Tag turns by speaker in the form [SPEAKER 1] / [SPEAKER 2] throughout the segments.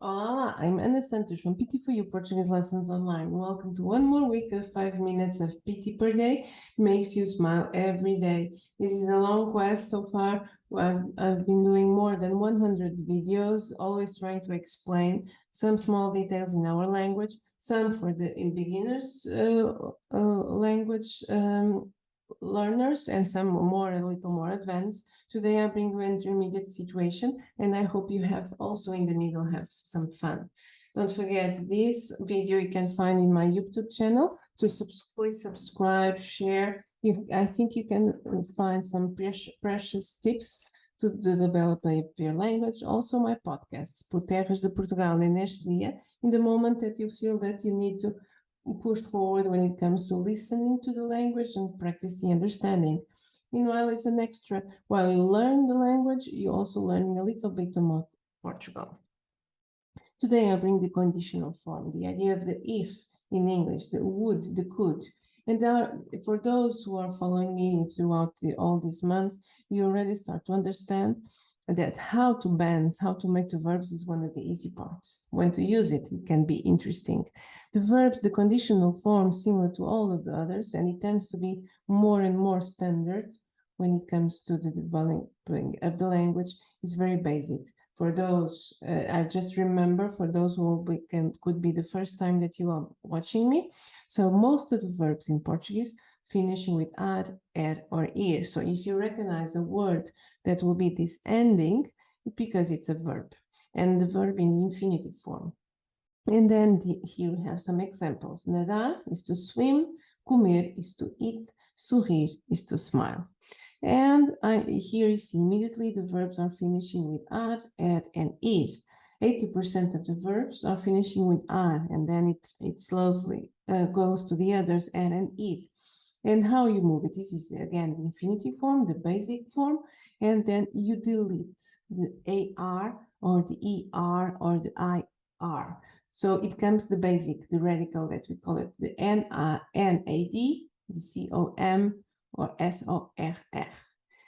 [SPEAKER 1] Olá, I'm Ana Santos from PT for You Portuguese Lessons Online. Welcome to one more week of 5 minutes of PT per day, makes you smile every day. This is a long quest so far. I've been doing more than 100 videos, always trying to explain some small details in our language, some for the beginners language learners and some more, a little more advanced. Today I bring you an intermediate situation, and I hope you have also in the middle have some fun. Don't forget, this video you can find in my YouTube channel. Please subscribe, share. I think you can find some precious tips to develop your language. Also my podcasts, Por Terras de Portugal e Neste Dia, in the moment that you feel that you need to push forward when it comes to listening to the language and practice the understanding. Meanwhile, it's an extra. While you learn the language, you're also learning a little bit about Portugal. Today, I bring the conditional form, the idea of the if in English, the would, the could. And for those who are following me throughout all these months, you already start to understand that how to make the verbs is one of the easy parts. When to use it, it can be interesting. The verbs, the conditional form, similar to all of the others, and it tends to be more and more standard when it comes to the developing of the language, is very basic. For those, I just remember, for those who could be the first time that you are watching me. So most of the verbs in Portuguese finishing with ar, or ir. So if you recognize a word that will be this ending, because it's a verb, and the verb in the infinitive form. And then here we have some examples. Nadar is to swim, comer is to eat, sorrir is to smile. And here you see immediately the verbs are finishing with ar, and ir. 80% of the verbs are finishing with ar, and then it slowly goes to the others, ar and ir. And how you move it, this is again the infinitive form, the basic form, and then you delete the AR or the ER or the IR. So it comes the basic, the radical that we call it, the NAD, the COM or SORR.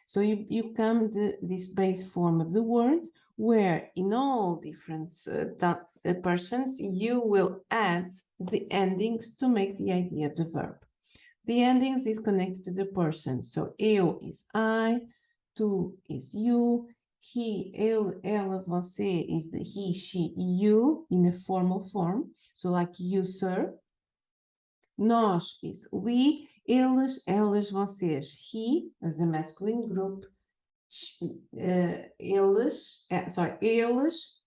[SPEAKER 1] So you come this base form of the word, where in all different persons, you will add the endings to make the idea of the verb. The endings is connected to the person. So eu is I, tu is you, he, ele, ela, você is the he, she, you in a formal form. So like you, sir. Nós is we, eles, elas, vocês. He as a masculine group. Eles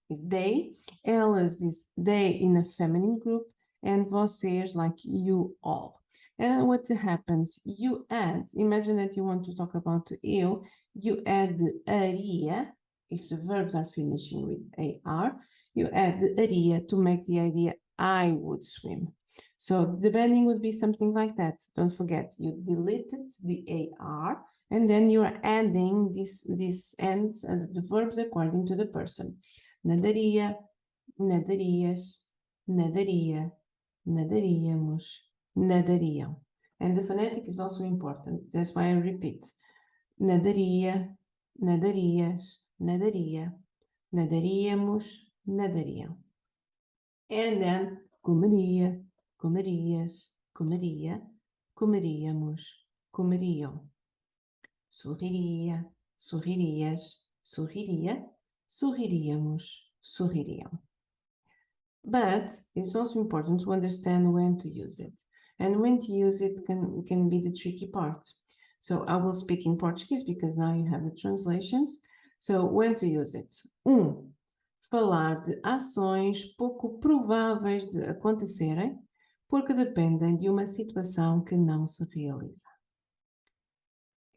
[SPEAKER 1] is they. Elas is they in a feminine group. And vocês like you all. And what happens, you add, imagine that you want to talk about eu, you add the aria, if the verbs are finishing with AR, you add the aria to make the idea I would swim. So the bending would be something like that. Don't forget, you deleted the AR, and then you're adding these ends and the verbs according to the person. Nadaria, nadarias, nadaria, nadaríamos, nadariam. And the phonetic is also important. That's why I repeat. Nadaria, nadarias, nadaria, nadaríamos, nadariam. And then comeria, comerias, comeria, comeríamos, comeriam. Sorriria, sorririas, sorriria, sorriríamos, sorririam. But it's also important to understand when to use it. And when to use it can be the tricky part. So I will speak in Portuguese because now you have the translations. So when to use it? Falar de ações pouco prováveis de acontecerem porque dependem de uma situação que não se realiza.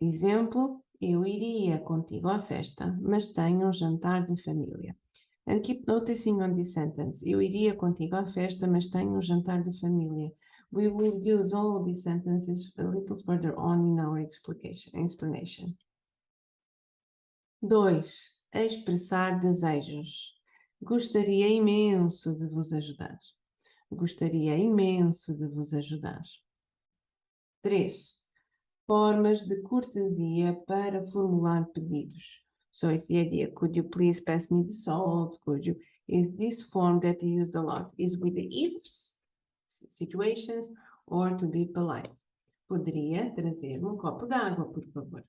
[SPEAKER 1] Exemplo, eu iria contigo à festa, mas tenho um jantar de família. And keep noticing on this sentence. Eu iria contigo à festa, mas tenho um jantar de família. We will use all of these sentences a little further on in our explanation. 2. Expressar desejos. Gostaria imenso de vos ajudar. Gostaria imenso de vos ajudar. 3. Formas de cortesia para formular pedidos. So it's the idea, could you please pass me the salt? Could you is this form that I used a lot, is with the ifs, situations, or to be polite. Poderia trazer-me um copo d'água, por favor.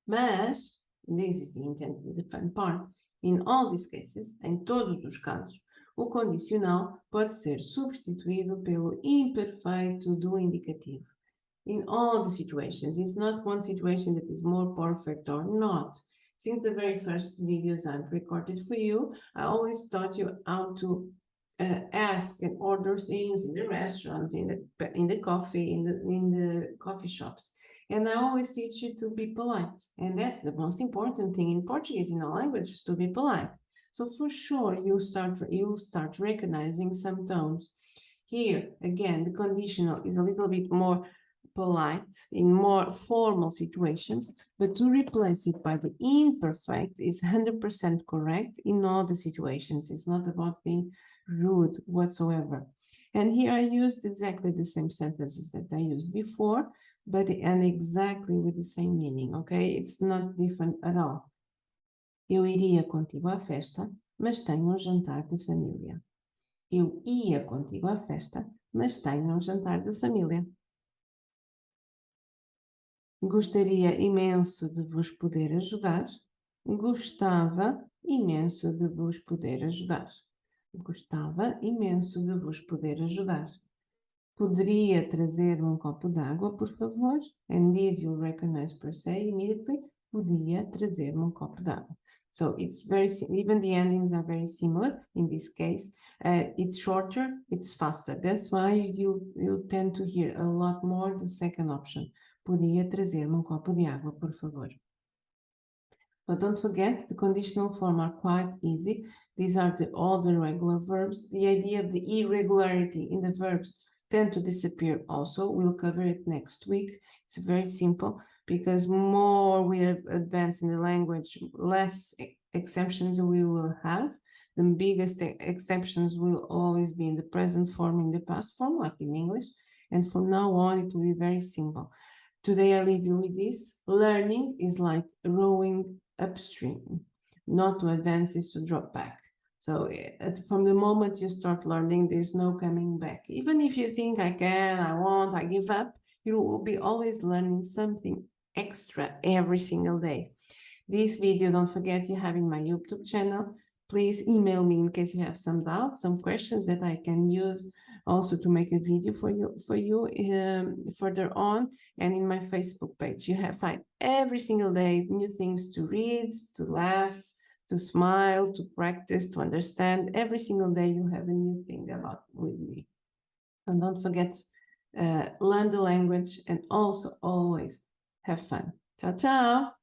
[SPEAKER 1] Mas, this is the fun part, in all these cases, em todos os casos, o condicional pode ser substituído pelo imperfeito do indicativo. In all the situations, it's not one situation that is more perfect or not. Since the very first videos I've recorded for you, I always taught you how to ask and order things in the restaurant, in the coffee, in the coffee shops. And I always teach you to be polite. And that's the most important thing in Portuguese, in all languages, to be polite. So for sure, you'll start recognizing some tones. Here, again, the conditional is a little bit more polite in more formal situations, but to replace it by the imperfect is 100% correct in all the situations. It's not about being rude whatsoever. And here I used exactly the same sentences that I used before, and exactly with the same meaning, okay? It's not different at all. Eu iria contigo à festa, mas tenho um jantar de família. Eu ia contigo à festa, mas tenho um jantar de família. Gostaria imenso de vos poder ajudar. Gostava imenso de vos poder ajudar. Gostava imenso de vos poder ajudar. Poderia trazer um copo d'água, por favor? And this you'll recognize per se immediately. Podia trazer-me um copo d'água. So it's very, even the endings are very similar in this case. It's shorter, it's faster. That's why you'll tend to hear a lot more the second option. Podia trazer-me um copo de água, por favor. But don't forget, the conditional form are quite easy. These are all the regular verbs. The idea of the irregularity in the verbs tend to disappear also. We'll cover it next week. It's very simple because more we advance in the language, less exceptions we will have. The biggest exceptions will always be in the present form, in the past form, like in English. And from now on, it will be very simple. Today, I leave you with this. Learning is like rowing upstream. Not to advance is to drop back. So from the moment you start learning, there's no coming back. Even if you think I can, I won't, I give up, you will be always learning something extra every single day. This video, don't forget you have in my YouTube channel. Please email me in case you have some doubts, some questions that I can use also to make a video for you further on. And in my Facebook page, you find every single day new things to read, to laugh, to smile, to practice, to understand. Every single day you have a new thing about with me. And don't forget, learn the language and also always have fun. Ciao, ciao.